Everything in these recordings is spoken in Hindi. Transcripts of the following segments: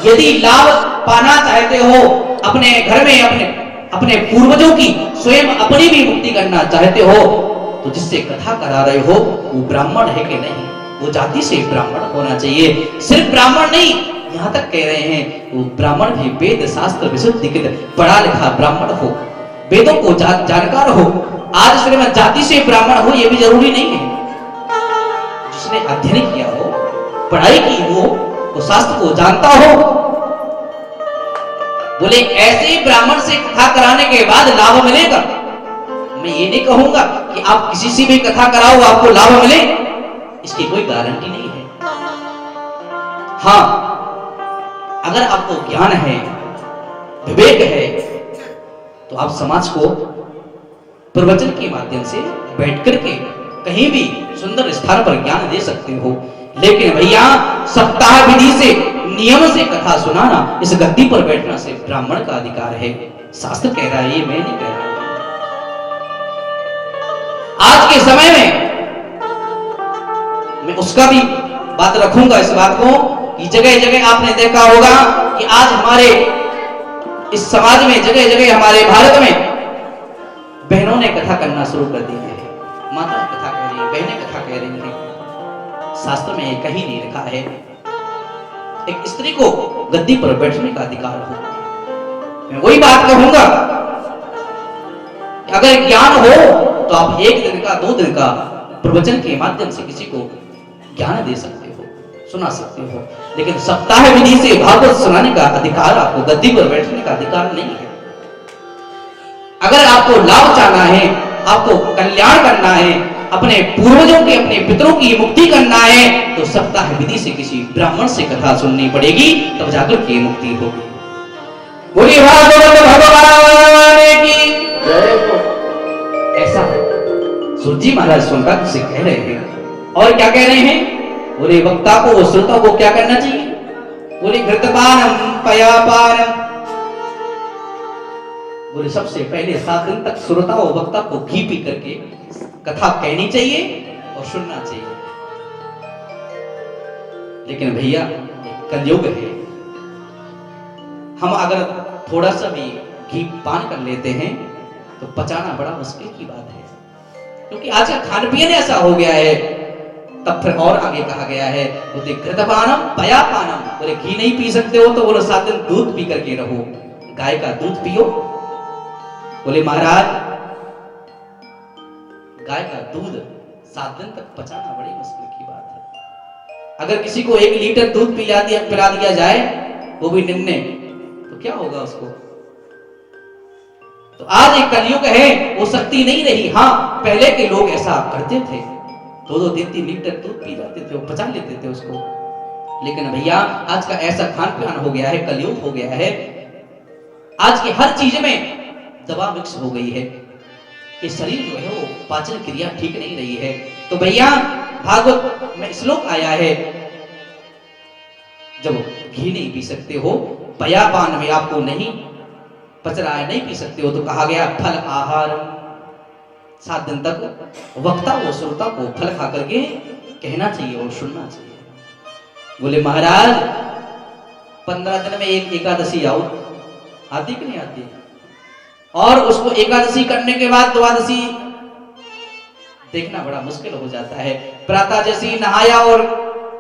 यदि लाभ पाना चाहते हो अपने घर में, अपने पूर्वजों की, स्वयं अपनी भी मुक्ति करना चाहते हो, तो जिससे कथा करा रहे हो वो ब्राह्मण है कि नहीं, वो जाति से ब्राह्मण होना चाहिए। सिर्फ ब्राह्मण नहीं, यहां तक कह रहे हैं वो ब्राह्मण भी वेद शास्त्र विशुद्धि के पढ़ा लिखा ब्राह्मण हो, वेदों को जानकार हो। आज श्रीमद जाति से ब्राह्मण हो ये भी जरूरी नहीं है। जिसने अध्ययन किया हो, पढ़ाई की हो, वो शास्त्र को जानता हो। बोले ऐसे ब्राह्मण से कथा कराने के बाद लाभ मिलेगा। मैं ये नहीं कहूंगा कि आप किसी से भी कथा कराओ आपको लाभ मिले, इसकी कोई गारंटी नहीं है। हाँ, अगर आपको ज्ञान है, विवेक है, तो आप समाज को प्रवचन के माध्यम से बैठ करके कहीं भी सुंदर स्थान पर ज्ञान दे सकते हो। लेकिन भैया सप्ताह विधि से, नियम से कथा सुनाना, इस गद्दी पर बैठना से ब्राह्मण का अधिकार है। शास्त्र कह रहा है, ये मैं नहीं कह रहा। आज के समय में मैं उसका भी बात रखूंगा, इस बात को कि जगह जगह आपने देखा होगा कि आज हमारे इस समाज में, जगह जगह हमारे भारत में बहनों ने कथा करना शुरू कर दी है। माताएं कथा कह रही है, बहनें कथा कह रही हैं। शास्त्र में ये कहीं नहीं लिखा है एक स्त्री को गद्दी पर बैठने का अधिकार हो। मैं वही बात कहूंगा, अगर ज्ञान हो तो आप 1 दिन का 2 दिन का प्रवचन के माध्यम से किसी को ज्ञान दे सकते हो, सुना सकते हो। लेकिन सप्ताह विधि से भागवत सुनाने का अधिकार, आपको गद्दी पर बैठने का अधिकार नहीं है। अगर आपको लाभ चाहना है, आपको कल्याण करना है, अपने पूर्वजों के, अपने पितरों की मुक्ति करना है, तो सप्ताह विधि से किसी ब्राह्मण से कथा सुननी पड़ेगी, तब जाकर के मुक्ति होगी। बोलिए भागवत भगवान की जय। ऐसा सूत जी महाराज सोनकात से कह रहे हैं। और क्या कह रहे हैं? बोले वक्ता को, श्रोता को क्या करना चाहिए? बोले घृतपानम पयापानम। बोले सबसे पहले 7 दिन तक श्रोता और वक्ता को घी पी करके कथा कहनी चाहिए और सुनना चाहिए। लेकिन भैया कलयुग है, हम अगर थोड़ा सा भी घी पान कर लेते हैं तो पचाना बड़ा मुश्किल की बात है, क्योंकि आज का खान पीन ऐसा हो गया है। तब फिर और आगे कहा गया है, बोले घृतपानम पयापानम। बोले घी नहीं पी सकते हो तो बोलो 7 दिन दूध पी करके रहो, गाय का दूध पियो। बोले महाराज गाय का दूध 7 दिन तक पचाना बड़ी मुश्किल की बात है। अगर किसी को 1 लीटर दूध पिला दिया जाए, वो भी निन्ने, तो क्या होगा उसको? तो आज एक कलयुग है, वो शक्ति नहीं रही। हाँ, पहले के लोग ऐसा करते थे, 2-2, 3-3 लीटर दूध पी जाते थे, वो पचा लेते थे उसको। लेकिन भैया आज का ऐसा खान पान हो गया है, कलयुग हो गया है, आज की हर चीज में दवा मिक्स हो गई है। ये शरीर जो है वो पाचन क्रिया ठीक नहीं रही है। तो भैया भागवत में श्लोक आया है, जब घी नहीं पी सकते हो, पयापान में आपको नहीं पच रहा है, नहीं पी सकते हो, तो कहा गया फल आहार। 7 दिन तक वक्ता व श्रोता को फल खा करके कहना चाहिए और सुनना चाहिए। बोले महाराज 15 दिन में एक एकादशी आओ, आती कि नहीं आती? और उसको एकादशी करने के बाद द्वादशी देखना बड़ा मुश्किल हो जाता है। प्रातः जैसी नहाया और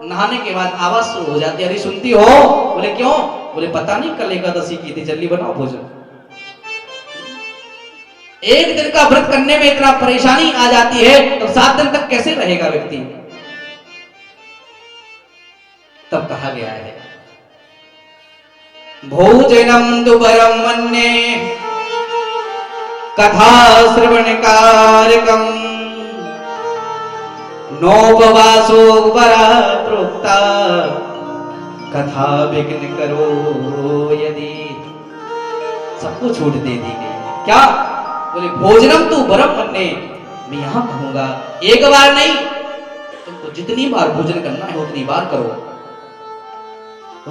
नहाने के बाद आवाज शुरू हो जाती है, अरे सुनती हो? बोले क्यों? बोले पता नहीं कल एकादशी की थी, जल्दी बनाओ भोजन। 1 दिन का व्रत करने में इतना परेशानी आ जाती है, तो 7 दिन तक कैसे रहेगा व्यक्ति? तब कहा गया है भोजनम दुबरम मन्ये कथा श्रवण कारकम नोपवासो बरा प्रोक्ता कथा विघ्न करो यदि। सबको छूट दे दी गई। क्या? बोले भोजनम तू बरम मन्ने। मैं यहां कहूंगा, एक बार नहीं, तुमको जितनी बार भोजन करना है उतनी बार करो।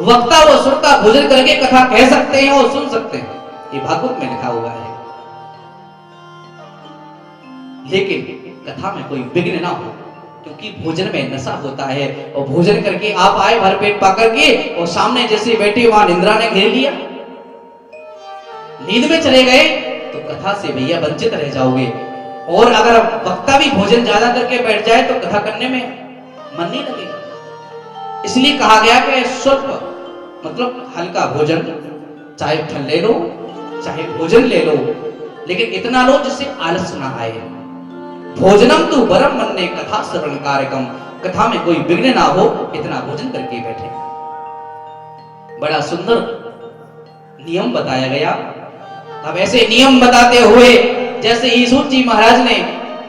वक्ता व श्रोता भोजन करके कथा कह सकते हैं और सुन सकते हैं, ये भागवत में लिखा हुआ है। लेकिन कथा में कोई विघ्न ना हो, क्योंकि भोजन में नशा होता है, और भोजन करके आप आए भर पेट पा करके, और सामने जैसे बैठे वहां निंद्रा ने घेर लिया, नींद में चले गए, तो कथा से भैया वंचित रह जाओगे। और अगर वक्ता भी भोजन ज्यादा करके बैठ जाए तो कथा करने में मन नहीं लगेगा। इसलिए कहा गया कि स्वल्प मतलब हल्का भोजन, चाहे फल ले लो चाहे भोजन ले लो, लेकिन इतना लो जिससे आलस ना आए। भोजनम तो बरम मन्ने कथा श्रवण कार्यक्रम, कथा में कोई विघ्न ना हो, इतना भोजन करके बैठे। बड़ा सुंदर नियम बताया गया। अब ऐसे नियम बताते हुए जैसे ईश्वर जी महाराज ने,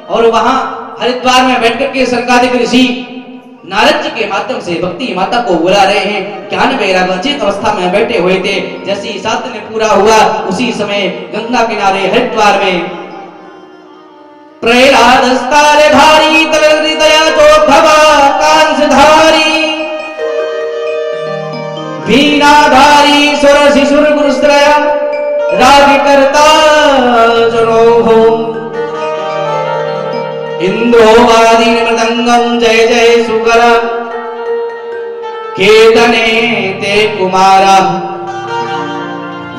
और वहां हरिद्वार में बैठकर के सनकादिक ऋषि नारद जी के माध्यम से भक्ति माता को बुला रहे हैं। ज्ञान वैराग्यचित अवस्था में बैठे हुए थे। जैसे ही 7 दिन पूरा हुआ, उसी समय गंगा किनारे हरिद्वार में प्रहलादस्तारे धारी तलहृदया चोद्धवा कांसधारी वीणाधारी सुर शिशुर गुरुश्रया राग करता जनोहो इंद्रोवादी मृदंगम जय जय सुकर कीर्तने ते कुमारा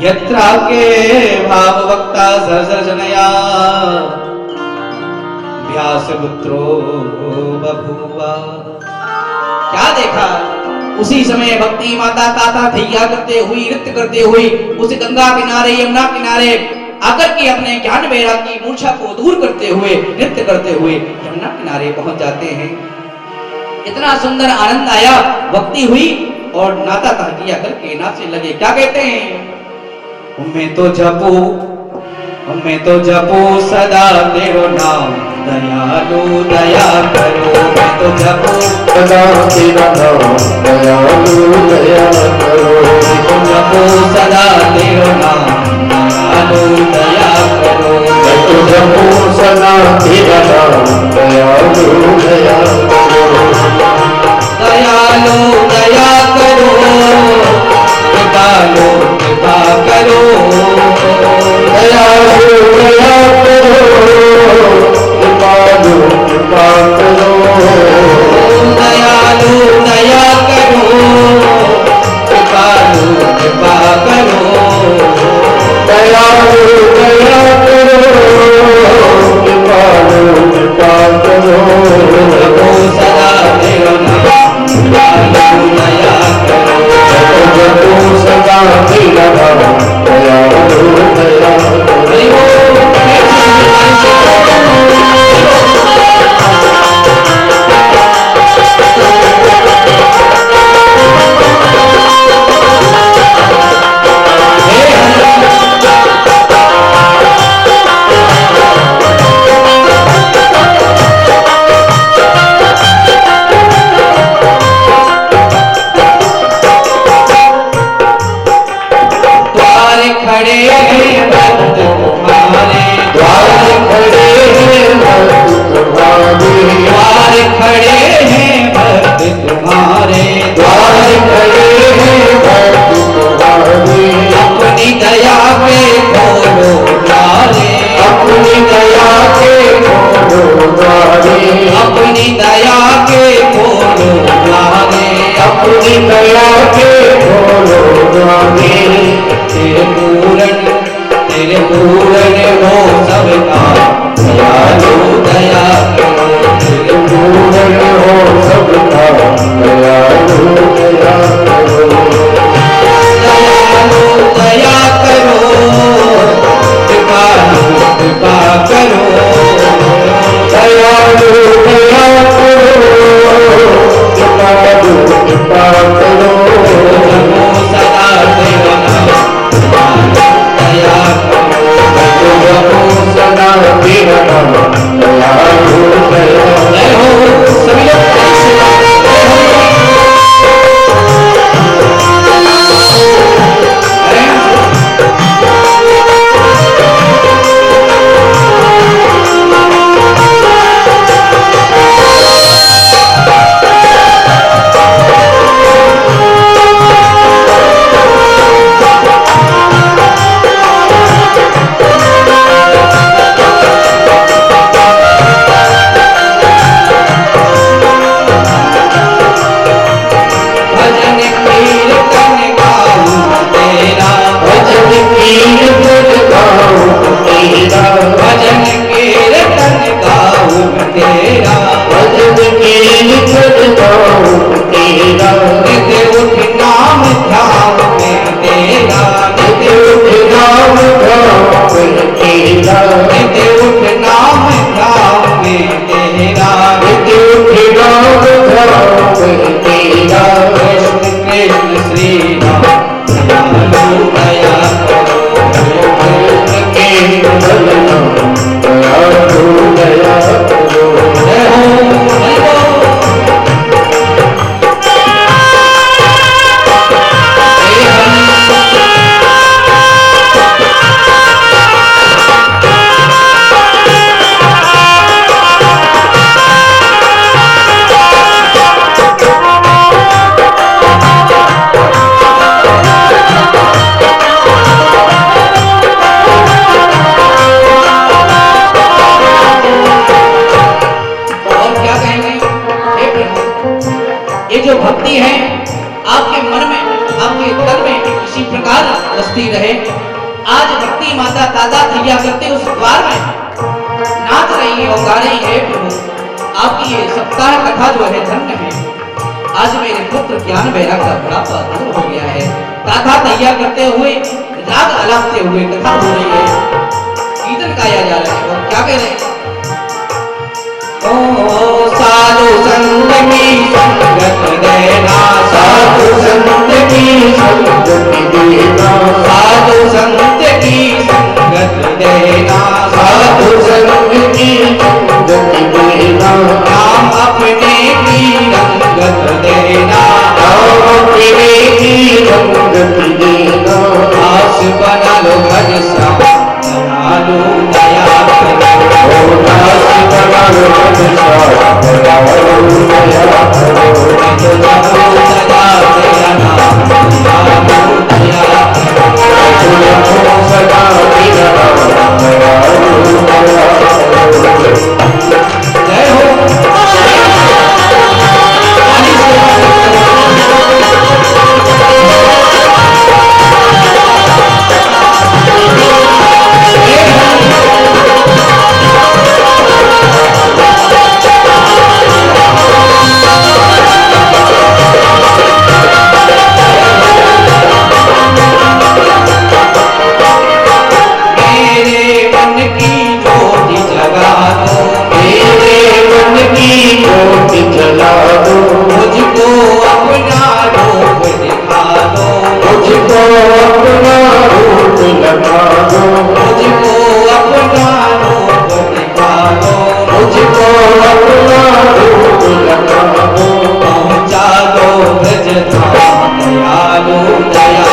यत्रा के भाव वक्ता सरसरजनया व्यास पुत्रो बभूवा। क्या देखा, उसी समय भक्ति माता ताता थैया करते हुई, नृत्य करते हुई उस गंगा किनारे यमुना किनारे आकर के अपने ज्ञान वैराग की मूर्छा को दूर करते हुए, नृत्य करते हुए यमुना किनारे पहुंच जाते हैं। इतना सुंदर आनंद आया, भक्ति हुई और नाता तहकिया करके नाचने लगे। क्या कहते हैं, मैं तो जपो सदा तेरो नाम दयालु दया करो। मैं तो जपो सदा तेरा नाम दयालु दया करो। मैं तो जपो सदा तेरो नाम दयालु दया करो। मैं तो जपो सदा तेरा नाम दयालु दया करो। दयालु दया करो, दयालु कृपा करो। दयालु दया करो, कृपालु कृपा करो। दयालु दया करो, कृपालु कृपा करो। दयालु दया करो, कृपालु कृपा करो। जपो सदा तेरा नाम दयालु दया करो। जपो सदा तेरा नाम दयालु दया करो। खड़े हैं भक्त तुम्हारे, द्वार खड़े हैं भक्त तुम्हारे। द्वार खड़े हैं भक्त तुम्हारे, द्वार खड़े हैं भक्त तुम्हारे। अपनी दया पे खोलो द्वारे, अपनी दया के खोलो द्वारे। अपनी दया के खोलो द्वारे, अपनी दया के खोलो द्वारे। पूर्ण दया जो भक्ति है आपके मन में, आपके तन में इसी प्रकार बसती रहे। आज भक्ति माता ताता थैया करते उस द्वार में नाच रही है और गा रही है प्रभु। आपकी ये सप्ताह कथा जो है धन्य है। आज मेरे पुत्र ज्ञान वैराग का बुढ़ापा दूर हो गया है। ताता थैया करते हुए राग आलापते हुए कथा हो रही है, कीर्तन गाया जा रहा है। वो क्या कह रहे हैं? साधु संत की संगत देना, साधु संत की संगत देना, साधु संत की संगत देना, साधु संत की संगत देना, नाम अपने की रंगत देना, नाम अपने की रंगत देना, आस बना लो भज श्याम बना लो दया करो, दास बना लो भज श्याम बना लो दया करो, तो जपो सदा तेरा नाम बना लो दया करो, तो जपो सदा तेरा नाम बना लो दया करो। जय हो। मुझको अपना रूप दिखा दो, मुझको अपना रूप दिखा दो, मुझको अपना रूप दिखा दो, मुझको अपना रूप दिखा दो, पहुँचा दो ब्रज धाम दयालु दया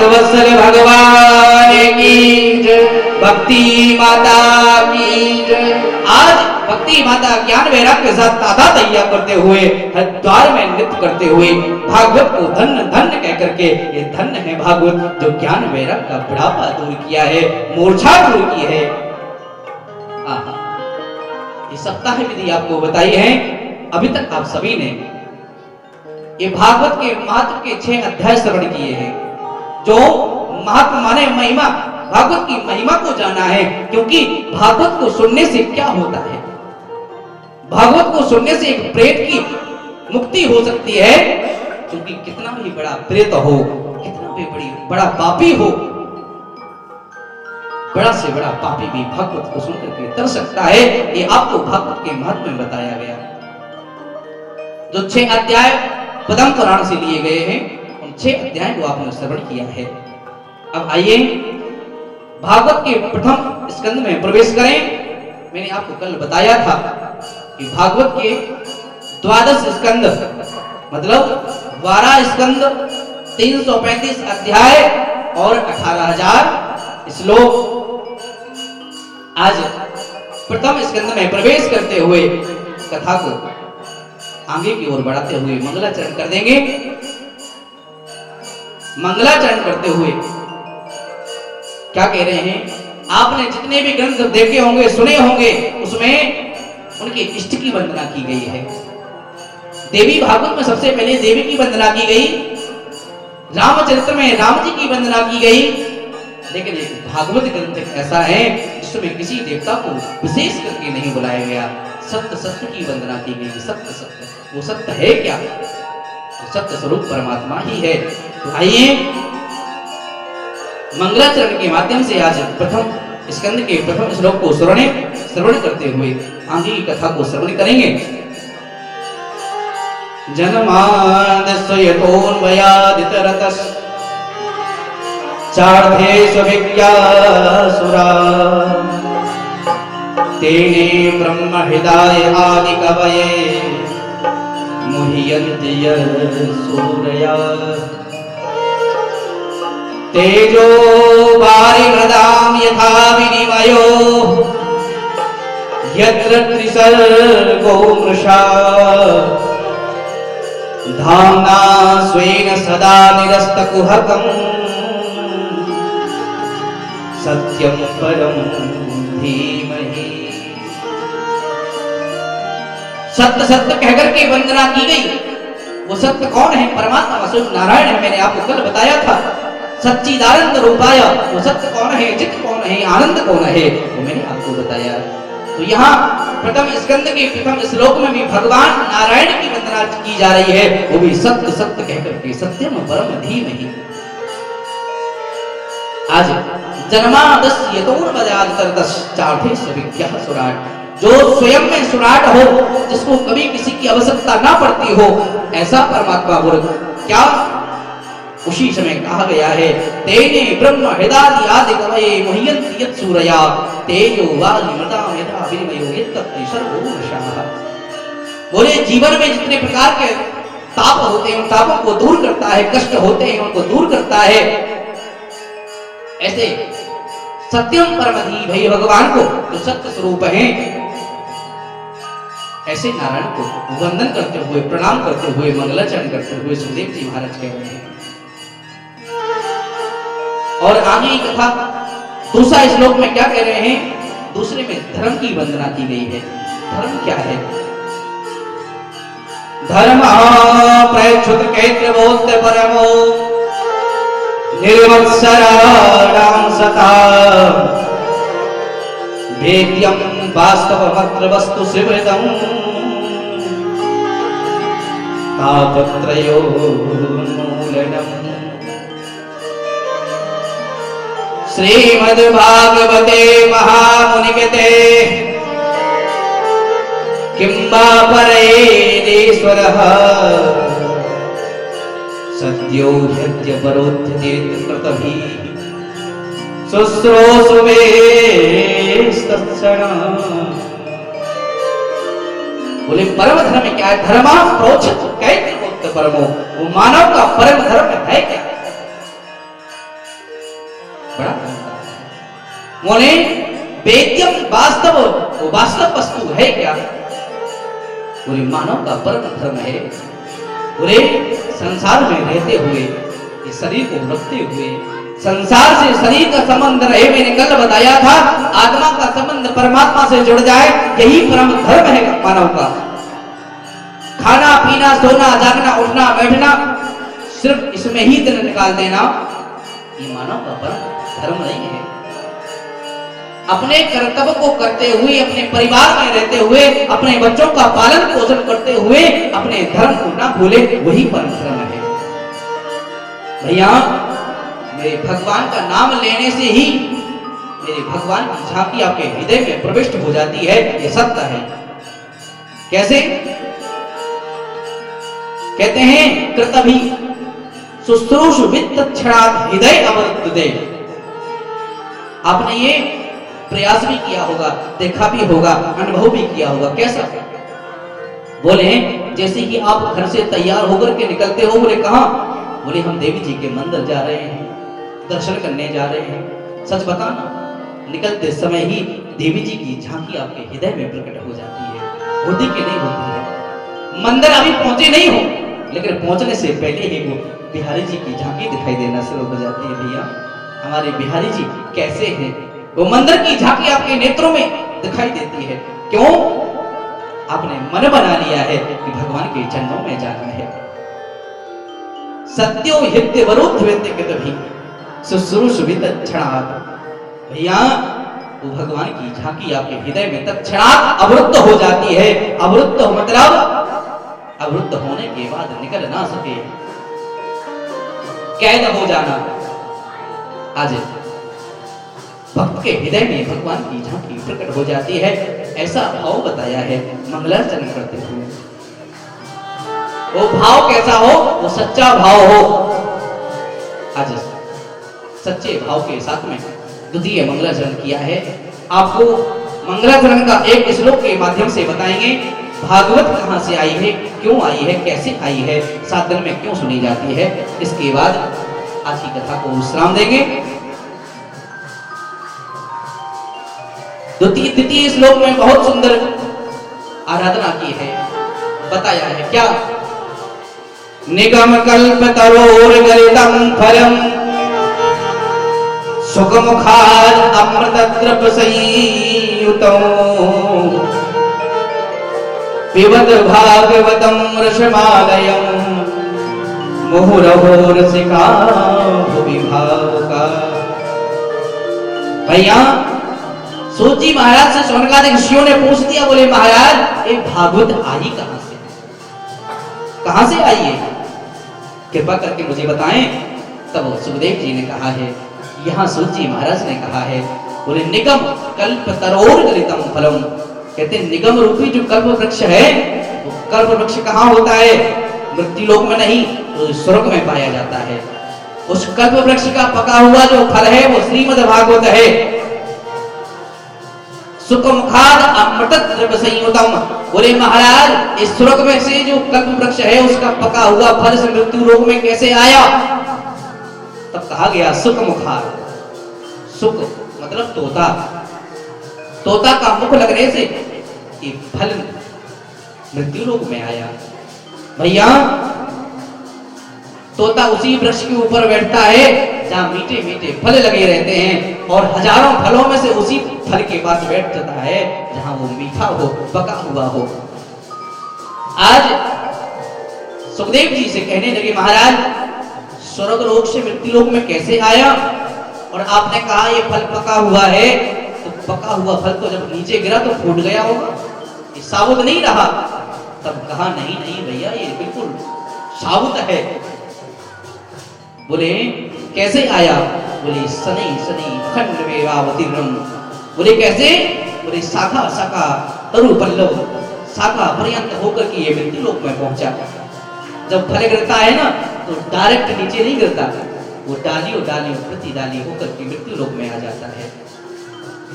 वत्सल भगवान की जय, भक्ति माता की जय। आज भक्ति माता ज्ञान वैराग के साथ ताता तैया करते हुए हरिद्वार में नृत्य करते हुए भागवत को धन्य धन्य कह करके, ये धन्य है भागवत जो ज्ञान वैराग का बुढ़ापा दूर किया है, मूर्छा दूर की है। ये सप्ताह विधि आपको बताई है। अभी तक आप सभी ने ये भागवत के महत्व के 6 अध्याय श्रवण किए हैं। जो महात्मा माने महिमा, भागवत की महिमा को जाना है, क्योंकि भागवत को सुनने से क्या होता है? भागवत को सुनने से एक प्रेत की मुक्ति हो सकती है, क्योंकि कितना भी बड़ा प्रेत हो, कितना भी बड़ा पापी हो, बड़ा से बड़ा पापी भी भागवत को सुनकर के तर सकता है। ये आपको भागवत के महत्व में बताया गया। जो 6 अध्याय पद्म पुराण से लिए गए हैं, 6 अध्याय को आपने श्रवण किया है। अब आइए भागवत के प्रथम स्कंद में प्रवेश करें। मैंने आपको कल बताया था कि भागवत के 12 स्कंद मतलब 12 स्कंद, 335 अध्याय और 18,000 श्लोक। आज प्रथम स्कंद में प्रवेश करते हुए कथा को आगे की ओर बढ़ाते हुए मंगलाचरण कर देंगे। मंगलाचरण करते हुए क्या कह रहे हैं? आपने जितने भी ग्रंथ देखे होंगे, सुने होंगे, उसमें उनके इष्ट की वंदना की गई है। देवी भागवत में सबसे पहले देवी की वंदना की गई, रामचरित्र में राम जी की वंदना की गई, लेकिन एक भागवत ग्रंथ ऐसा है जिसमें किसी देवता को विशेष करके नहीं बुलाया गया। सत्य सत्य की वंदना की गई। सत्य सत्य, वो सत्य है क्या? सत्य स्वरूप परमात्मा ही है। तो आइए मंगलाचरण के माध्यम से आज प्रथम स्कंद के प्रथम श्लोक को श्रवण करते हुए आगे की कथा को श्रवण करेंगे। जन्माद्यस्यतोऽन्वयादितरतस् चार्थेष्वभिज्ञासुरा तेने ब्रह्महृदाय आदिकवये मुह्यन्ति सूरया तेजो वारिमृदां यथा विनिमयो यत्र त्रिसर्गो मृषा धाम्ना स्वेन सदा निरस्तकुहकम् सत्यं परं धीमहि। सत्य सत्य कहकर के वंदना की गई। वो सत्य कौन है? परमात्मा स्वयं नारायण है। मैंने आपको कल बताया था, सच्चिदानंद रूपाय। वो सत्य कौन है, चित्त कौन है, आनंद कौन है, वो मैंने आपको बताया। तो यहाँ प्रथम स्कंद के प्रथम श्लोक में भी भगवान नारायण की वंदना की जा रही है, वो भी सत्य सत्य कहकर के, सत्यम परम धीमहि। आज जन्माद्यस्यतोऽन्वयादितरतश्चार्थेष्वभिज्ञासुरा, जो स्वयं में सुराट हो, जिसको कभी किसी की आवश्यकता ना पड़ती हो, ऐसा परमात्मा बोल क्या उसी समय कहा गया है, तेने ब्रह्म हृदय आदि कवये मुह्यन्ति यत् सूरया तेजो वारिमृदां यथा विनिमयो यत्तत्ति सर्वो मृषा। बोले जीवन में जितने प्रकार के ताप होते हैं, उन तापों को दूर करता है, कष्ट होते हैं उनको दूर करता है। ऐसे सत्यम परमधि भई भगवान को, जो सत्य स्वरूप है, ऐसे नारायण को वंदन करते हुए, प्रणाम करते हुए, मंगलाचरण करते हुए सुखदेव जी महाराज कह रहे हैं। और आगे की कथा दूसरा श्लोक में क्या कह रहे हैं? दूसरे में धर्म की वंदना की गई है। धर्म क्या है? धर्म प्रयुक्त कैत्रवोत्य परमो निर्वत्सराणां सता वेद्यं वास्तवमत्र वस्तु सुहृदं तापत्रयोन्मूलनम्। श्रीमद्भागवते महामुनिकृते किं वा परेदेश्वरः सद्यो ह्यद्य परोध्यते कृतभिः शुश्रूषुवेस्तत्क्षणः। बोले परम धर्म क्या है? धर्मा प्रोचित कैत्रवोत्य परमो, वो मानव का परम धर्म है क्या? बड़ा बोले वेद्यम वास्तव, वो वास्तव वस्तु है क्या? बोले मानव का परम धर्म है। बोले संसार में रहते हुए, इस शरीर को रखते हुए, संसार से शरीर का संबंध रहे। मैंने कल बताया था, आत्मा का संबंध परमात्मा से जुड़ जाए, यही परम धर्म है मानव का। खाना पीना, सोना, जागना, उठना, बैठना, सिर्फ इसमें ही दिन निकाल देना, ये मानव का परम धर्म नहीं है। अपने कर्तव्य को करते हुए, अपने परिवार में रहते हुए, अपने बच्चों का पालन पोषण करते हुए अपने धर्म को ना भूले, वही परम धर्म है। भैया, मेरे भगवान का नाम लेने से ही मेरे भगवान की झांकी आपके हृदय में प्रविष्ट हो जाती है, ये सत्य है। कैसे? कहते हैं कृतभि शुश्रूषु वित्तक्षणात् हृदय अवरुद्धते। आपने ये प्रयास भी किया होगा, देखा भी होगा, अनुभव भी किया होगा। कैसा? बोले जैसे कि आप घर से तैयार होकर के निकलते हो। बोले कहां? बोले हम देवी जी के मंदिर जा रहे हैं, दर्शन करने जा रहे हैं। सच बताना, निकलते समय ही देवी जी की झांकी आपके हृदय में प्रकट हो जाती है। होती कि नहीं होती है? मंदिर अभी पहुंचे नहीं हो, लेकिन पहुंचने से पहले ही वो बिहारी जी की झांकी दिखाई देना शुरू हो जाती है। भैया हमारे बिहारी जी कैसे हैं? वो मंदिर की झांकी आपके नेत्रों में दिखाई देती है। क्यों? आपने मन बना लिया है कि भगवान के चरणों में जाना है। सत्यो हित्य वरुद्ध व्यक्ति के तभी सुश्रू सुवित क्षणात। भैया वो भगवान की झांकी आपके हृदय में तत्क्षणात अवरुद्ध हो जाती है। अवरुद्ध मतलब अवरुद्ध होने के बाद निकल ना सके, कैद हो जाना। आज भक्त के हृदय में भगवान की झांकी प्रकट हो जाती है, ऐसा भाव बताया है मंगलाचरण करते हुए। वो भाव कैसा हो? वो सच्चा भाव हो। आज सच्चे भाव के साथ में द्वितीय मंगलाचरण किया है। आपको मंगलाचरण का एक श्लोक के माध्यम से बताएंगे भागवत कहां से आई है, क्यों आई है, कैसे आई है, 7 दिन में क्यों सुनी जाती है। इसके बाद आज की कथा को विश्राम देंगे। द्वितीय श्लोक में बहुत सुंदर आराधना की है, बताया है क्या? निगम कल्प तरोर गलितम फलम सुखमुखाद अमृतद्रव संयुतम पिबत भागवतम रसमालयम मुहुरहो रसिका भुवि भावुका। भैया सूत जी महाराज से शौनकादिक ऋषियों ने पूछ दिया, बोले महाराज ये भागवत आई कहां से? कहां से आई है? कृपा करके मुझे बताएं। तब सुखदेव जी ने कहा है, यहाँ सूत जी महाराज ने कहा है, बोले निगम कल्प तरोर गलितम फलम। कहते निगम रूपी जो कल्प वृक्ष है, वो कल्प वृक्ष कहाँ होता है? मृत्यु लोक में नहीं, तो स्वर्ग में पाया जाता है। उस कल्प वृक्ष का पका हुआ जो फल है वो श्रीमद् भागवत है। सुखमुखाद अमृतद्रव संयुतम। बोले महाराज इस स्वर्ग में से जो कल्प वृक्ष है उसका पका हुआ फल से मृत्यु लोक में कैसे आया? तब कहा गया सुखमुखाद। सुख मतलब तोता, तोता का मुख लगने से ये फल मृत्यु लोक में आया। भैया तोता उसी वृक्ष के ऊपर बैठता है जहां मीठे मीठे फल लगे रहते हैं, और हजारों फलों में से उसी फल के पास बैठ जाता है जहां वो मीठा हो, पका हुआ हो। आज सुखदेव जी से कहने लगे महाराज स्वर्ग लोक से मृत्यु लोक में कैसे आया? और आपने कहा ये फल पका हुआ है, तो पका हुआ फल तो जब नीचे गिरा तो फूट गया होगा, ये साबुत नहीं रहा। तब कहा नहीं नहीं भैया ये बिल्कुल साबुत है। बोले कैसे आया? बोले सनी सनी खंड वेवावतीर्णम। बोले कैसे? बोले शाखा शाखा तरु पल्लव शाखा पर्यंत होकर के ये मृत्यु लोक में पहुंचा। जब फल गिरता है ना तो डायरेक्ट नीचे नहीं गिरता, वो डालियों डालियों प्रति डाली होकर के मृत्यु लोक में आ जाता है।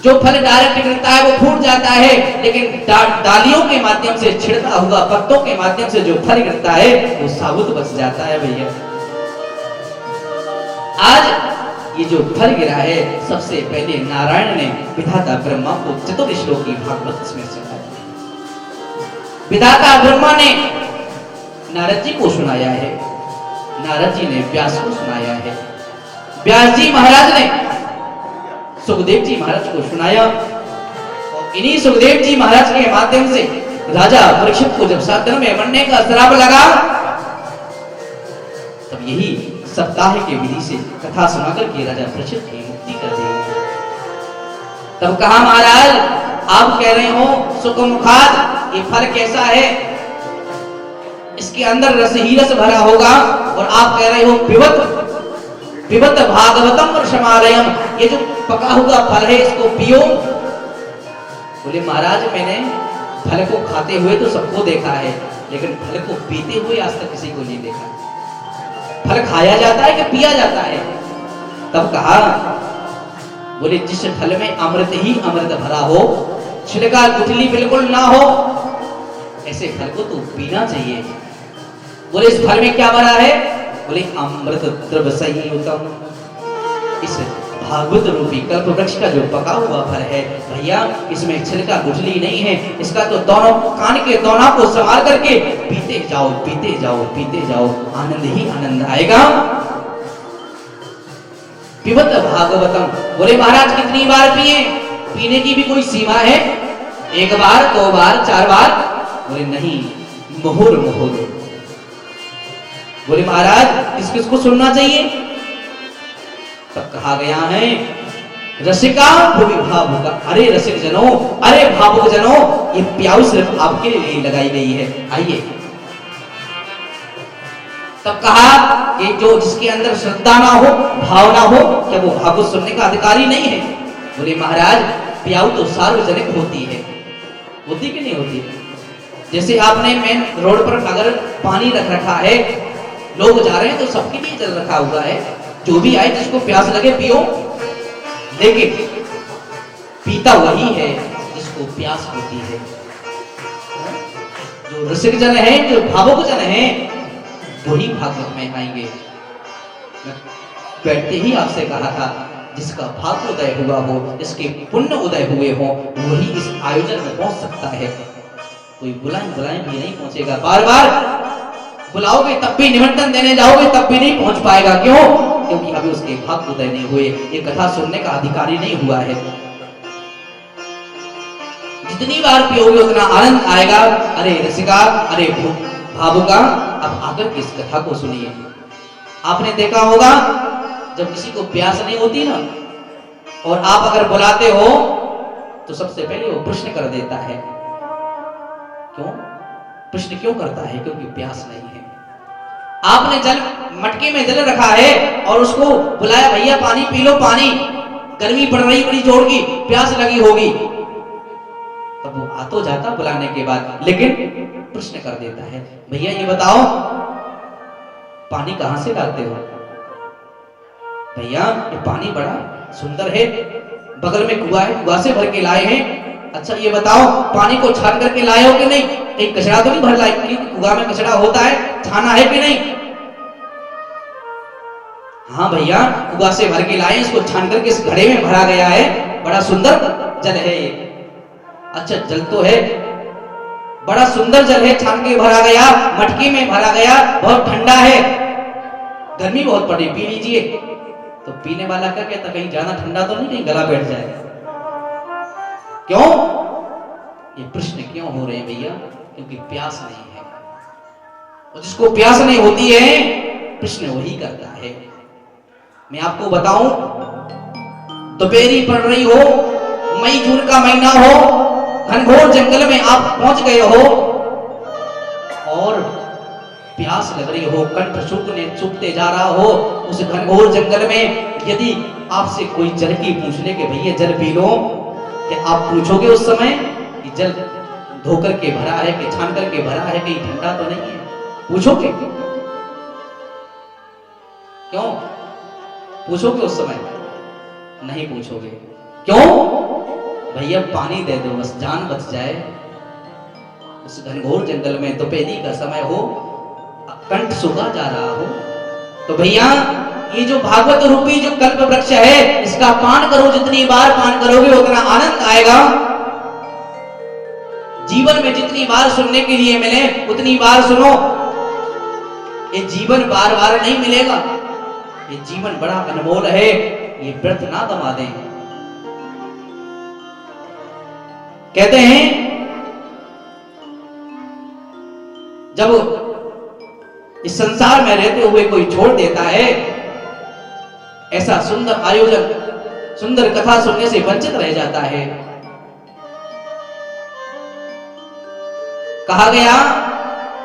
जो फल डायरेक्ट गिरता है वो फूट जाता है, लेकिन डालियों के माध्यम से छिड़का हुआ, पत्तों के माध्यम से जो फल गिरता है वो साबुत बच जाता है। भैया आज ये जो फल गिरा है सबसे पहले नारायण ने विधाता ब्रह्मा को चतुर्श्लोकी भागवत इसमें सुनाया। विधाता ब्रह्मा ने नारद जी को सुनाया है, नारद जी ने व्यास को सुनाया है, व्यास जी महाराज ने सुखदेव जी महाराज को सुनाया, और इन्हीं सुखदेव जी महाराज के माध्यम से राजा परीक्षित को जब 7 दिन में मरने का श्राप लगा, तब यही सप्ताह के विधि से कथा सुनाकर के राजा परीक्षित की मुक्ति कर दी। तब कहा महाराज आप कह रहे हो सुखमुखाद, ये फल कैसा है? इसके अंदर रस ही रस भरा होगा, और आप कह रहे हो पिबत भागवतम रसमालयम, ये जो पका हुआ फल है इसको पियो। बोले महाराज मैंने फल को खाते हुए तो सबको देखा है, लेकिन फल को पीते हुए आज तक किसी को नहीं देखा। फल खाया जाता है कि पिया जाता है? तब कहा बोले जिस फल में अमृत ही अमृत भरा हो, छिलका गुठली बिल्कुल ना हो, ऐसे फल को तो पीना चाहिए। बोले इस फल में क्या भरा है? बोले अमृत द्रव संयुतम, इस भागवत रूपी कल्प वृक्ष का जो पका हुआ फल है भैया, इसमें छिलका गुठली नहीं है। इसका तो दोनों कान के दोनों को संभाल करके पीते जाओ, पीते जाओ, पीते जाओ, आनंद ही आनंद आएगा। पिबत भागवतम। बोले महाराज कितनी बार पिए? पीने की भी कोई सीमा है? एक बार, दो बार, चार बार? बोले नहीं, मुहुर मुहुर। बोले महाराज किस किस को सुनना चाहिए? तब कहा गया है रसिका भूमि भावुका। अरे रसिक जनों, अरे भावुक जनों, ये प्याऊ सिर्फ आपके लिए लगाई गई है, आइए। तब कहा कि जो जिसके अंदर श्रद्धा ना हो, भावना हो, क्या वो भागवत सुनने का अधिकारी नहीं है? बोले महाराज प्याऊ तो सार्वजनिक होती है, होती कि नहीं होती? जैसे आपने मेन रोड पर अगर पानी रख रखा है, लोग जा रहे हैं तो सबके लिए जल रखा हुआ है, जो भी आए जिसको प्यास लगे पियो। लेकिन पीता वही है जिसको प्यास होती है। जो रसिक जन है, जो भावुक जन है, वही भागवत में आएंगे। मैं बैठते ही आपसे कहा था जिसका भाग्य उदय हुआ हो, जिसके पुण्य उदय हुए हो, वही इस आयोजन में पहुंच सकता है। कोई बुलाएं बुलाएं भी नहीं पहुंचेगा। बार बार बुलाओगे तब भी, निमंत्रण देने जाओगे तब भी नहीं पहुंच पाएगा। क्यों? क्योंकि अभी उसके भाग्य उदय नहीं हुए, ये कथा सुनने का अधिकारी नहीं हुआ है। जितनी बार पियोगे उतना आनंद आएगा। अरे रसिका, अरे भावुका, अब आकर के इस कथा को सुनिए। आपने देखा होगा जब किसी को प्यास नहीं होती ना, और आप अगर बुलाते हो तो सबसे पहले वो प्रश्न कर देता है। क्यों प्रश्न क्यों करता है? क्योंकि प्यास नहीं है। आपने जल मटके में जल रखा है और उसको बुलाया, भैया पानी पी लो, पानी, गर्मी पड़ रही बड़ी जोर की, प्यास लगी होगी, तब वो आ तो जाता बुलाने के बाद, लेकिन प्रश्न कर देता है, भैया ये बताओ पानी कहां से लाते हो? भैया ये पानी बड़ा सुंदर है, बगल में कुआं है, कुआं से भर के लाए हैं। अच्छा ये बताओ पानी को छान करके लाए हो कि नहीं? एक कचरा तो नहीं भर लाए, क्योंकि कुआं में कचरा होता है, छाना है कि नहीं? हाँ भैया कुआं से भर के लाए, इसको छान करके इस घड़े में भरा गया है, बड़ा सुंदर जल है ये। अच्छा जल तो है, बड़ा सुंदर जल है, छान के भरा गया, मटके में भरा गया, बहुत ठंडा है, गर्मी बहुत पड़ी, पी लीजिए। तो पीने वाला क्या कहता, कहीं ज्यादा ठंडा तो नहीं, कहीं गला बैठ जाए। क्यों? ये प्रश्न क्यों हो रहे हैं भैया? क्योंकि प्यास नहीं है, और जिसको प्यास नहीं होती है प्रश्न वही करता है। मैं आपको बताऊं, दोपहरी पड़ रही हो, मई जून का महीना हो, घनघोर जंगल में आप पहुंच गए हो और प्यास लग रही हो, कंठ सूखते जा रहा हो, उस घनघोर जंगल में यदि आपसे कोई जल की पूछ ले कि भैया जल पी लो, क्या आप पूछोगे उस समय कि जल धोकर के भरा है कि छान करके भरा है, कहीं ठंडा तो नहीं है? पूछोगे? क्यों पूछोगे उस समय? नहीं पूछोगे। क्यों? भैया पानी दे दो बस, जान बच जाए। उस घनघोर जंगल में दोपहरी का समय हो, कंठ सूखा जा रहा हो, तो भैया ये जो भागवत रूपी जो कल्प वृक्ष है, इसका पान करो, जितनी बार पान करोगे उतना आनंद आएगा। जीवन में जितनी बार सुनने के लिए मिले उतनी बार सुनो। ये जीवन बार बार नहीं मिलेगा, ये जीवन बड़ा अनमोल है, ये व्रत ना गवा दें। कहते हैं जब इस संसार में रहते हुए कोई छोड़ देता है, ऐसा सुंदर आयोजन, सुंदर कथा सुनने से वंचित रह जाता है। कहा गया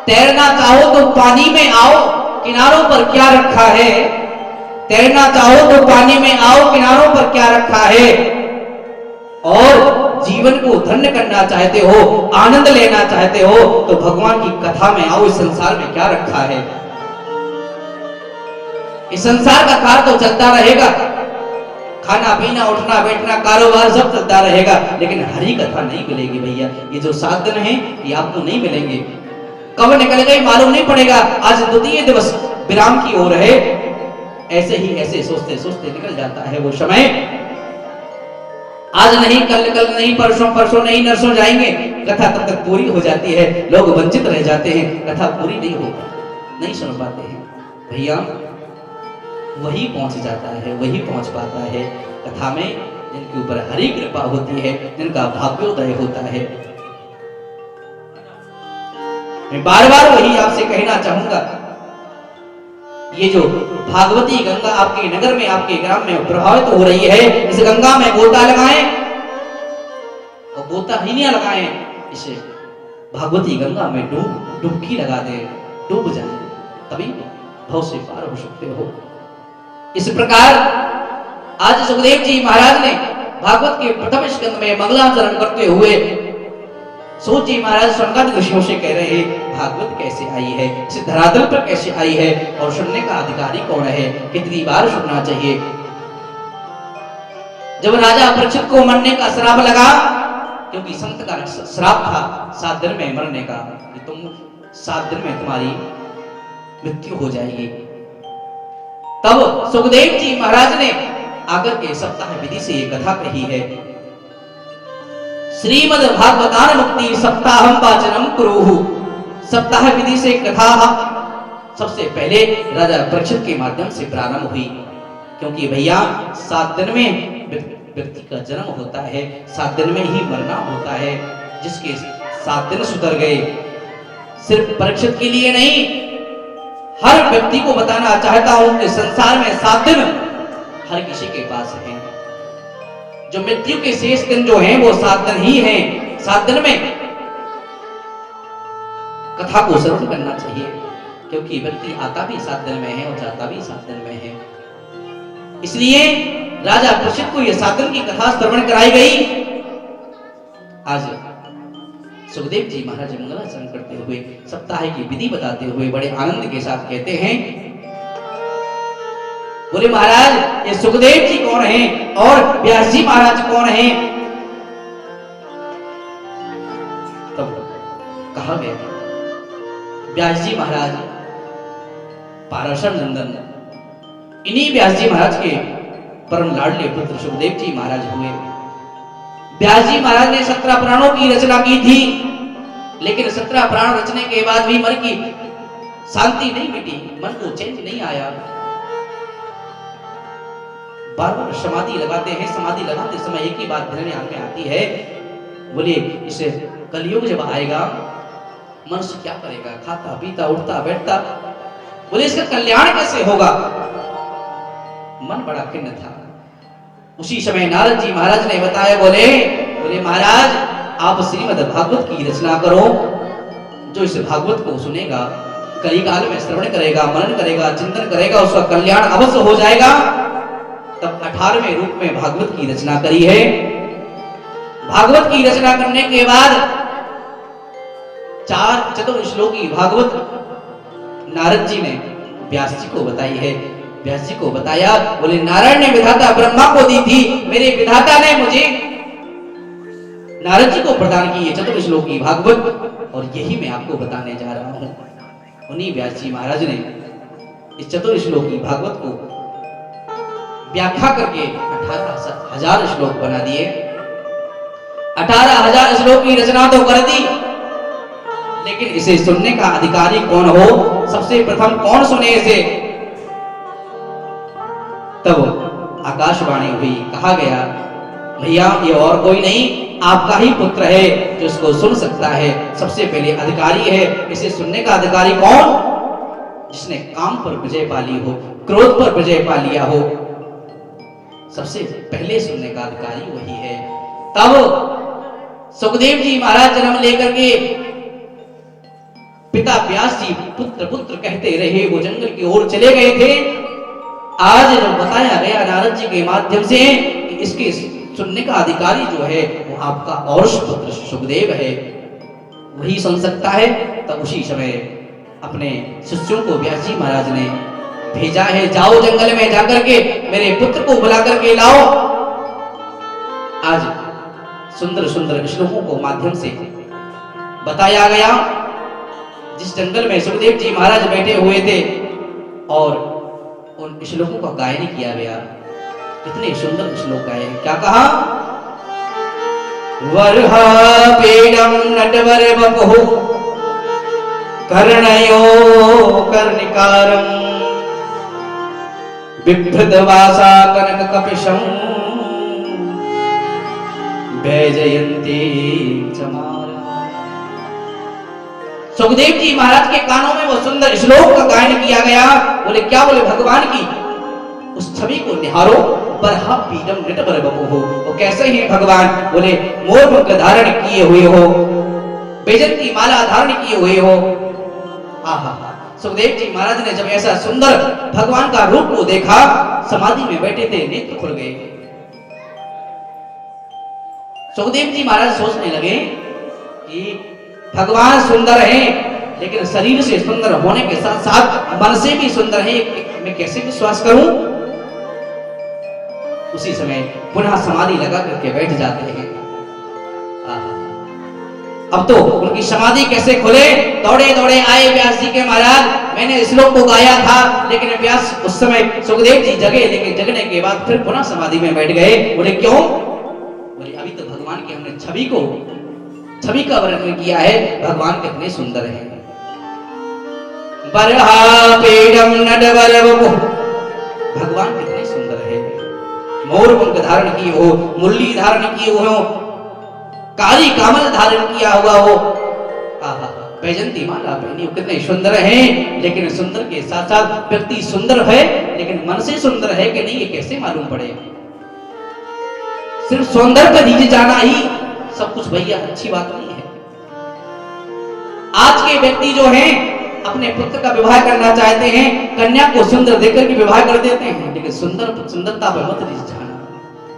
तैरना चाहो तो पानी में आओ, किनारों पर क्या रखा है? तैरना चाहो तो पानी में आओ, किनारों पर क्या रखा है? और जीवन को धन्य करना चाहते हो, आनंद लेना चाहते हो, तो भगवान की कथा में आओ। इस संसार में क्या रखा है? इस संसार का कार्य तो चलता रहेगा, खाना पीना उठना बैठना कारोबार सब चलता रहेगा, लेकिन हरि कथा नहीं मिलेगी भैया। ये जो 7 दिन है ये आपको नहीं मिलेंगे, कब निकल गए मालूम नहीं पड़ेगा। आज द्वितीय दिवस विराम की ओर है, ऐसे सोचते सोचते निकल जाता है वो समय। आज नहीं, कल नहीं, परसों नहीं, नरसों जाएंगे, कथा तब तक पूरी हो जाती है, लोग वंचित रह जाते हैं, कथा पूरी नहीं हो, नहीं सुन पाते हैं। भैया वही पहुंच जाता है, वही पहुंच पाता है कथा में जिनके ऊपर हरि कृपा होती है, जिनका भाग्योदय होता है। मैं बार बार वही आपसे कहना चाहूंगा, ये जो भागवती गंगा आपके नगर में, आपके ग्राम में प्रभावित हो रही है, इस गंगा में गोता लगाएं और गोता ही नहीं लगाएं, इसे भागवती गंगा में डुबकी लगा दे, डूब जाए, तभी भव से पार हो सकते हो। इस प्रकार आज सुखदेव जी महाराज ने भागवत के प्रथम स्कंद में मंगलाचरण करते हुए सूत जी महाराज शौनकादिक ऋषियों से कह रहे हैं भागवत कैसे आई है, इस धरातल पर कैसे आई है और सुनने का अधिकारी कौन है, कितनी बार सुनना चाहिए। जब राजा परीक्षित को मरने का श्राप लगा, क्योंकि संत का श्राप था 7 दिन में मरने का, कि तुम 7 दिन में तुम्हारी मृत्यु हो जाएगी, तब सुखदेव जी महाराज ने आकर के सप्ताह विधि से ये कथा कही है। श्रीमद् भागवतान मुक्ति सप्ताहम वाचनम कुरुहु। सप्ताह विधि से कथा सबसे पहले राजा परीक्षित के माध्यम से प्रारंभ हुई, क्योंकि भैया 7 दिन में व्यक्ति का जन्म होता है, 7 दिन में ही मरना होता है। जिसके 7 दिन सुधर गए, सिर्फ परीक्षित के लिए नहीं, हर व्यक्ति को बताना चाहता हूं कि संसार में 7 दिन हर किसी के पास है। जो मृत्यु के शेष दिन जो हैं वो 7 दिन ही हैं। 7 दिन में कथा को श्रवण करना चाहिए, क्योंकि व्यक्ति आता भी 7 दिन में है और जाता भी 7 दिन में है। इसलिए राजा परीक्षित को यह 7 दिन की कथा श्रवण कराई गई। आज सुखदेव जी महाराज मंगलाचरण करते हुए, सप्ताह की विधि बताते हुए बड़े आनंद के साथ कहते हैं, बोले महाराज ये सुखदेव जी कौन हैं और व्यास जी महाराज कौन हैं? तब कहा गया व्यास जी महाराज पाराशर नंदन, इन्हीं व्यास जी महाराज के परम लाडले पुत्र सुखदेव जी महाराज हुए। व्यास जी महाराज ने 17 पुराणों की रचना की थी, लेकिन 17 पुराण रचने के बाद भी मन की शांति नहीं मिटी, मन को चैन नहीं आया। बार बार समाधि लगाते हैं, समाधि लगाते समय एक ही बात ध्यान में आती है, बोले इस कलयुग जब आएगा मनुष्य क्या करेगा, खाता पीता उठता बैठता, बोले इसका कल्याण कैसे होगा? मन बड़ा खिन्न था। उसी समय नारद जी महाराज ने बताया, बोले महाराज आप श्रीमद् भागवत की रचना करो, जो इस भागवत को सुनेगा, कलिकाल में श्रवण करेगा, मनन करेगा, चिंतन करेगा, उसका कल्याण अवश्य हो जाएगा। तब 18वें रूप में भागवत की रचना करी है। भागवत की रचना करने के बाद 4 चतुर्श्लोकी भागवत नारद जी ने व्यास जी को बताई है। व्यास जी को बताया, बोले नारायण ने विधाता ब्रह्मा को दी थी, मेरे विधाता ने मुझे नारद जी को प्रदान की है चतुर्श्लोकी भागवत, और यही मैं आपको बताने जा रहा हूं। उन्हीं व्यास जी महाराज ने इस चतुर्श्लोकी भागवत को व्याख्या करके 18,000 श्लोक बना दिए। 18,000 श्लोक की रचना तो कर दी, लेकिन इसे सुनने का अधिकारी कौन हो, सबसे प्रथम कौन सुने इसे? तब आकाशवाणी हुई, कहा गया भैया ये और कोई नहीं, आपका ही पुत्र है जो इसको सुन सकता है, सबसे पहले अधिकारी है। इसे सुनने का अधिकारी कौन? जिसने काम पर विजय पा ली हो, क्रोध पर विजय पा लिया हो, सबसे पहले सुनने का अधिकारी वही है। तब सुखदेव जी महाराज जन्म लेकर के पिता व्यास जी पुत्र पुत्र कहते रहे, वो जंगल की ओर चले गए थे। आज जो बताया गया नारद जी के माध्यम से कि इसके सुनने का अधिकारी जो है वो आपका और पुत्र सुखदेव है, वही सुन सकता है। तब उसी समय अपने शिष्यों को व्यास जी महाराज ने भेजा है, जाओ जंगल में जाकर के मेरे पुत्र को बुला करके लाओ। आज सुंदर सुंदर श्लोकों को माध्यम से बताया गया। जिस जंगल में सुखदेव जी महाराज बैठे हुए थे और उन श्लोकों का गायन किया गया। कितने सुंदर श्लोक गाए। क्या कहा? वर्हा पीडम नटवर बपहु कर्णयो कर्णिकारम बिभ्रतवासा कनक कपिशं वैजयंती चमारा। सुखदेव जी महाराज के कानों में वो सुंदर श्लोक का गायन किया गया। बोले क्या? बोले भगवान की उस छवि को निहारो। बरहा पीडम नटवर बपहु, वो कैसे हैं भगवान? बोले मोर पंख धारण किए हुए हो, वैजयंती माला धारण किए हुए हो। आहा, सुखदेव जी महाराज ने जब ऐसा सुंदर भगवान का रूप को देखा, समाधि में बैठे थे, नेत्र खुल गए। सुखदेव जी महाराज सोचने लगे कि भगवान सुंदर हैं, लेकिन शरीर से सुंदर होने के साथ साथ मन से भी सुंदर हैं, मैं कैसे विश्वास करूं? उसी समय पुनः समाधि लगा करके बैठ जाते हैं। अब तो उनकी समाधि कैसे खुले? दौड़े दौड़े आए व्यास जी के महाराज, मैंने श्लोक को गाया था, लेकिन व्यास उस समय सुखदेव जी जगे, लेकिन जगने के बाद फिर पुनः समाधि में बैठ गए। बोले क्यों? बोले अभी तो भगवान की हमने छवि का वर्णन किया है, भगवान कितने सुंदर हैं। बरहा पीडम नटवर बपहु, भगवान कितने सुंदर है। मोर पंख धारण किए हो, मुरली धारण किए हो, काली कामल धारण किया हुआ हो, वैजयंती माला पहनी हो, कितने सुंदर हैं। लेकिन सुंदर के साथ साथ व्यक्ति सुंदर है, लेकिन मन से सुंदर है कि नहीं, ये कैसे मालूम पड़े? सिर्फ सौंदर्य का नीचे जाना ही सब कुछ भैया अच्छी बात नहीं है। आज के व्यक्ति जो हैं अपने पुत्र का विवाह करना चाहते हैं, कन्या को सुंदर देखकर के विवाह कर देते हैं, लेकिन सुंदरता पर मत नीचे जाना।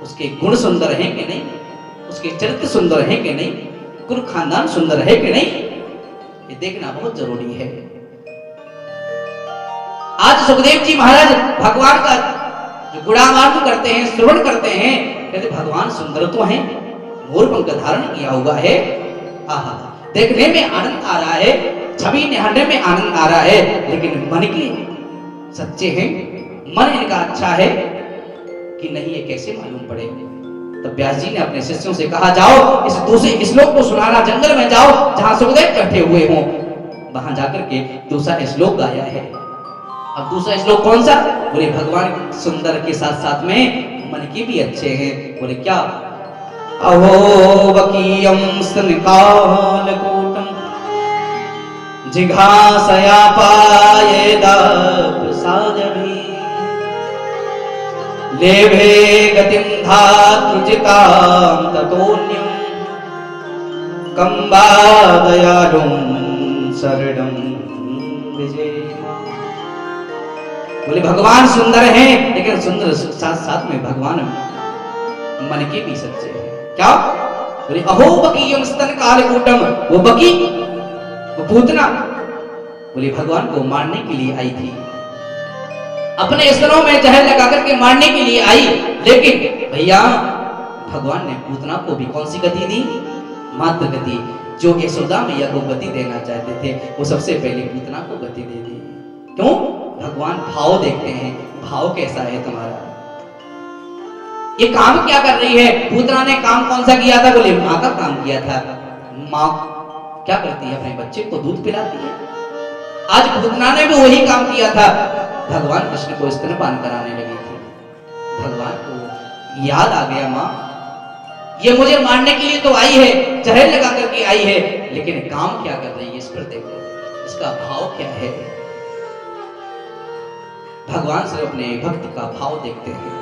उसके गुण सुंदर हैं कि नहीं, उसके चरित्र सुंदर है कि नहीं, कुल खानदान सुंदर है कि नहीं, ये देखना बहुत जरूरी है। आज सुखदेव जी महाराज भगवान का जो गुणागान करते हैं, श्रवण करते हैं, कहते भगवान सुंदर तो हैं, मोर पंख धारण किया हुआ है। आहा, देखने में आनंद आ रहा है, छवि निहारने में आनंद आ रहा है, लेकिन मन के सच्चे हैं, मन इनका अच्छा है कि नहीं, ये कैसे मालूम पड़ेगा? तब व्यास जी ने अपने शिष्यों से कहा, जाओ इस दूसरे श्लोक को सुनाना, जंगल में जाओ जहां सुखदेव बैठे हुए हों, वहां जाकर के दूसरा श्लोक गाया है। अब दूसरा श्लोक कौन सा? बोले भगवान सुंदर के साथ साथ में मन के भी अच्छे हैं। बोले क्या? अहो वकीयम स्तनकालकूटम जिघासया पायेदा प्रसादभी लेभे गतिं धातृजितां ततोन्यं कंबादयालुं शरणं विजेमा। बोले भगवान सुंदर हैं, लेकिन सुंदर साथ साथ में भगवान मन के भी सच्चे हैं। क्या? बोले अहो बकीयम स्तनकालकूटम, वो बकी, वो पूतना, बोले भगवान को मारने के लिए आई थी, अपने स्तनों में जहर लगाकर के मारने के लिए आई। लेकिन भैया भगवान ने पूतना को भी कौन सी गति दी? मातृ गति। जो यशोदा मैया को गति देना चाहते थे, वो सबसे पहले पूतना को गति दे दी। क्यों? भगवान भाव देखते हैं, भाव कैसा है तुम्हारा, ये काम क्या कर रही है। पूतना ने काम कौन सा किया था? बोले माँ का काम किया था। माँ क्या करती है? अपने बच्चे को दूध पिलाती है। आज पूतना ने भी वही काम किया था। भगवान कृष्ण को स्तनपान कराने लगी थी। भगवान को याद आ गया, माँ ये मुझे मारने के लिए तो आई है, जहर लगा करके आई है, लेकिन काम क्या कर रही है, इस पर देखो, इसका भाव क्या है। भगवान सिर्फ अपने भक्त का भाव देखते हैं।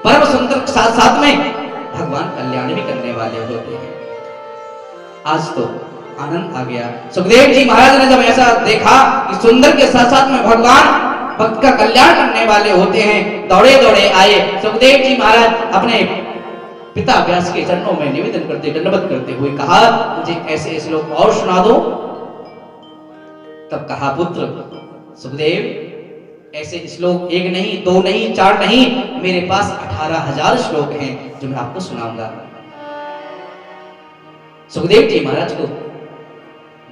परम सुंदर साथ साथ में भगवान कल्याण भी करने वाले होते हैं। आज तो आनंद आ गया। सुखदेव जी महाराज ने जब ऐसा देखा कि सुंदर के साथ साथ में भगवान भक्त का कल्याण करने वाले होते हैं, दौड़े दौड़े आए। सुखदेव जी महाराज अपने पिता व्यास के चरणों में निवेदन करते, दंडवत करते हुए कहा, मुझे ऐसे श्लोक और सुना दो। तब कहा, पुत्र सुखदेव ऐसे श्लोक एक नहीं, दो नहीं, चार नहीं, मेरे पास 18,000 श्लोक हैं जो मैं आपको सुनाऊंगा। सुखदेव जी महाराज को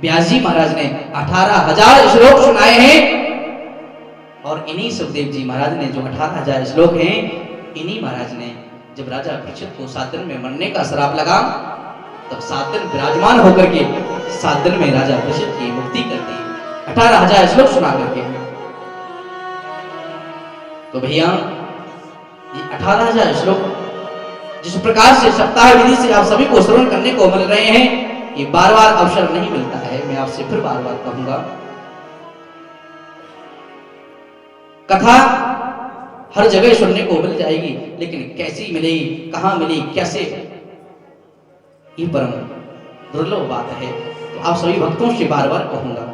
व्यास जी महाराज ने 18,000 श्लोक सुनाए हैं। और इन्हीं सुखदेव जी महाराज ने जो 18,000 श्लोक हैं, इन्हीं महाराज ने जब राजा परीक्षित को 7 दिन में मरने का श्राप लगा, तब 7 दिन विराजमान होकर के 7 दिन में राजा परीक्षित की मुक्ति कर दी 18,000 श्लोक सुना करके। तो भैया ये 18,000 श्लोक जिस प्रकार से सप्ताह विधि से आप सभी को श्रवण करने को मिल रहे हैं, ये बार बार अवसर नहीं मिलता है। मैं आपसे फिर बार बार कहूंगा, कथा हर जगह सुनने को मिल जाएगी, लेकिन कैसी मिलेगी, कहां मिलेगी, कैसे, ये परम दुर्लभ बात है। तो आप सभी भक्तों से बार बार कहूंगा,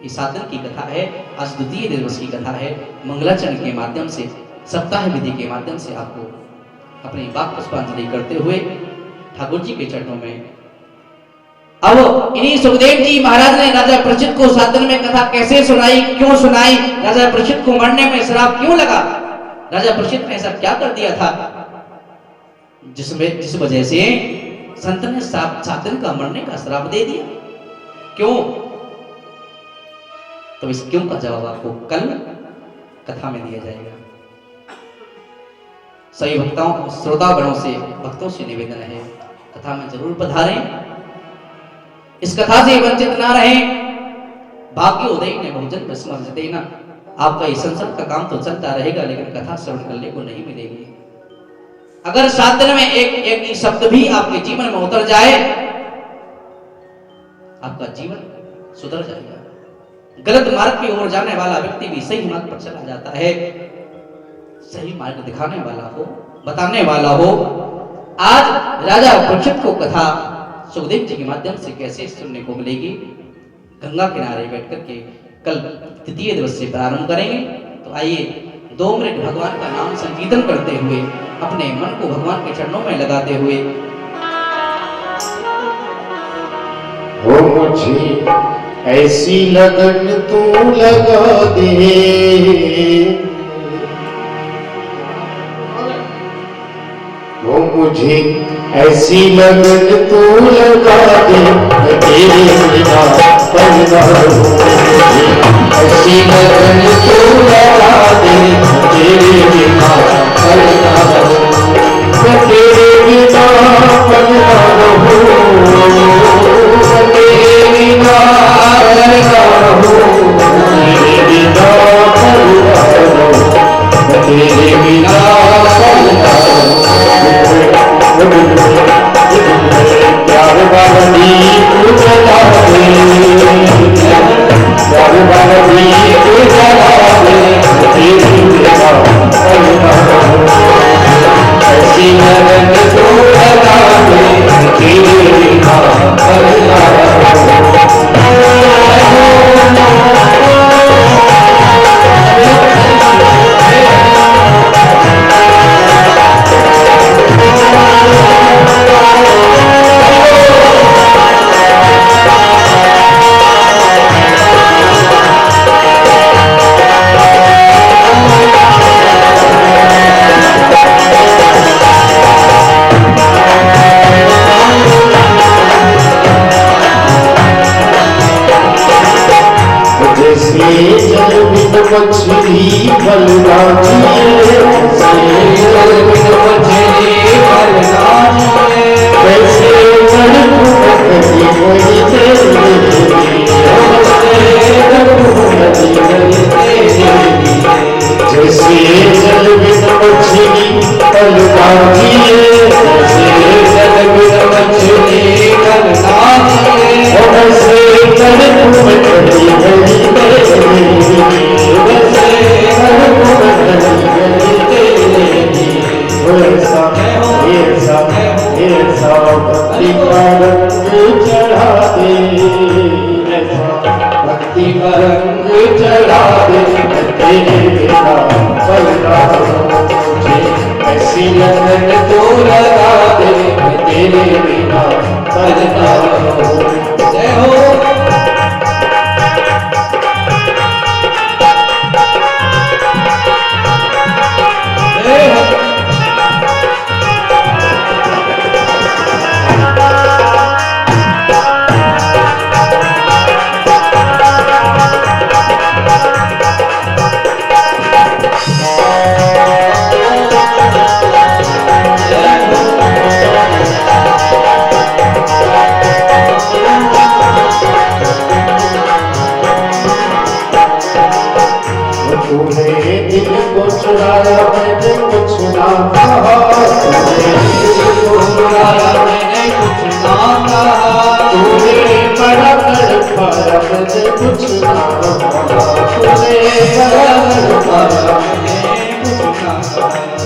ये 7 दिन की कथा है, आज द्वितीय दिवस की कथा है। मंगलाचरण के माध्यम से, सप्ताह विधि के माध्यम से आपको अपनी वाक पुष्पांजलि करते हुए ठाकुर जी के चरणों में। अब इन्हीं सुखदेव जी महाराज ने राजा परीक्षित को 7 दिन में कथा कैसे सुनाई, क्यों सुनाई, राजा परीक्षित को मरने में श्राप क्यों लगा, राजा परीक्षित ने ऐसा क्या कर दिया था जिस वजह से संत ने 7 दिन का मरने का श्राप दे दिया, क्यों? तो इस क्यों का जवाब आपको कल कथा में दिया जाएगा। सभी भक्तों, श्रोतागणों से, भक्तों से निवेदन है, कथा में जरूर पधारें, इस कथा से वंचित ना रहें। भाग्य उदय ने बहुजन विस्मृत देना, आपका इस संसार का काम तो चलता रहेगा, लेकिन कथा श्रवण करने को नहीं मिलेगी। अगर 7 दिन में एक शब्द भी आपके जीवन में उतर जाए, आपका जीवन सुधर जाएगा। गलत मार्ग की ओर जाने वाला व्यक्ति भी सही मार्ग पर चला जाता है। सही मार्ग दिखाने वाला हो, बताने वाला हो। आज राजा परीक्षित को कथा सुखदेव जी के माध्यम से कैसे सुनने को मिलेगी, गंगा किनारे बैठ करके कल द्वितीय दिवस से प्रारंभ करेंगे। तो आइए 2 मिनट भगवान का नाम संकीर्तन करते हुए, अपने मन को भगवान के चरणों में लगाते हुए। हो मुझे ऐसी लगन तू लगा दे, वो मुझे ऐसी लगन तू लगा दे, तेरे बिना पल ना रहूं। ऐसी लगन तू लगा दे, तेरे बिना पल ना रहूं। तेरे बिना पल ना रहूं, तेरे बिना पल ना रहूं, तेरे बिना पल ना रहूं, तेरे बिना पल ना रहूं। प्यार वाला दीप जला दे, प्यार वाला दीप जला दे, तेरे बिना पल ना रहूं। ऐसी लगन तू लगा दे, तेरे बिना पल ना रहूं। मछली फलना चाहिए, कैसे जैसे जल बिन मछली फलना चाहिए, जल बिन मछली फलना चाहिए, वैसे भक्ति का रंग चढ़ा दे, तेरे बिना पल ना रहूं। ऐसी लगन तू लगा दे, तेरे बिना पल ना रहूं। जय हो। चुराया मैंने कुछ ना कहा, तूने दिल को चुराया मैंने कुछ ना कहा, तूने बड़ा तड़पाया मैंने कुछ ना कहा, तूने बड़ा तड़पाया मैंने कुछ ना कहा,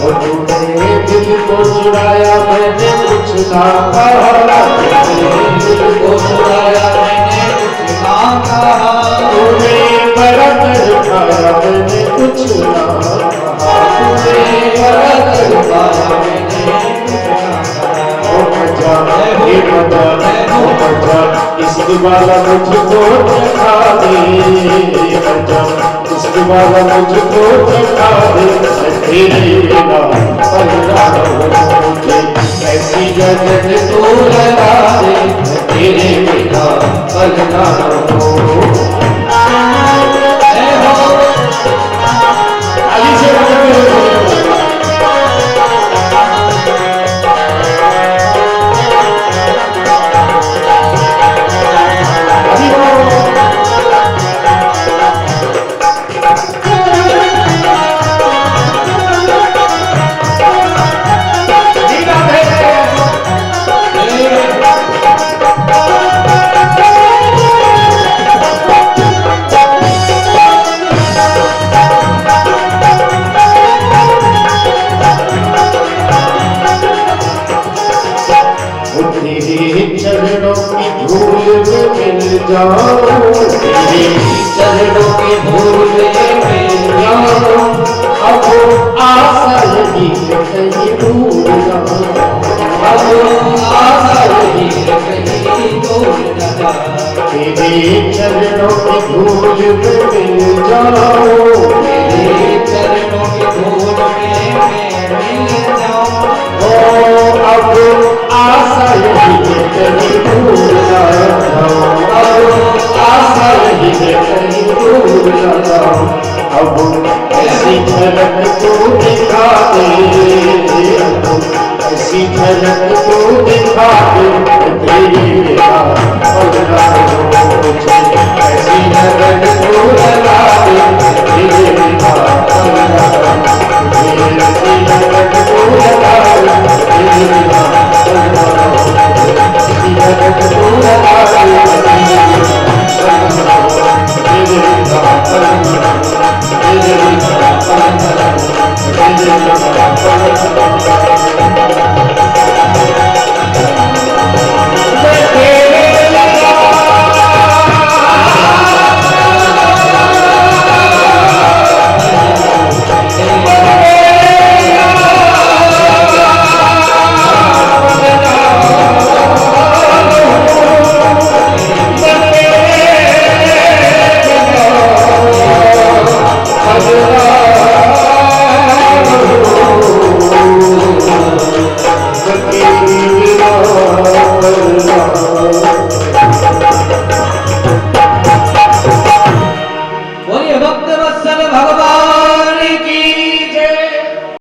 और तूने दिल को चुराया मैंने कुछ ना कहा, तूने दिल को चुराया मैंने कुछ ना कहा, तूने बड़ा तड़पाया मैंने कुछ ना कहा, तूने बड़ा तड़पाया मैंने कुछ ना कहा। ओ मजा हे मजा ओ मजा इश्क वाला मुझको दिखा दे, मजा इश्क वाला मुझको दिखा दे, तेरे बिना पलना मुझे ऐसी गजब तो लगा दे, तेरे बिना पलना चरणों की धूल में मिल जाऊं, तेरे चरणों की धूल में मिल जाऊं, अब आशा यही कहीं दूर न जाऊं, अब आशा यही कहीं दूर न जाऊं, तेरे चरणों की धूल में मिल जाऊं, तेरे चरणों की धूल में मिल जाऊं, ओ अब आशा यही कहीं दूर न जाऊं, अब आशा यही कहीं दूर न जाऊं, अब ऐसी झलक तो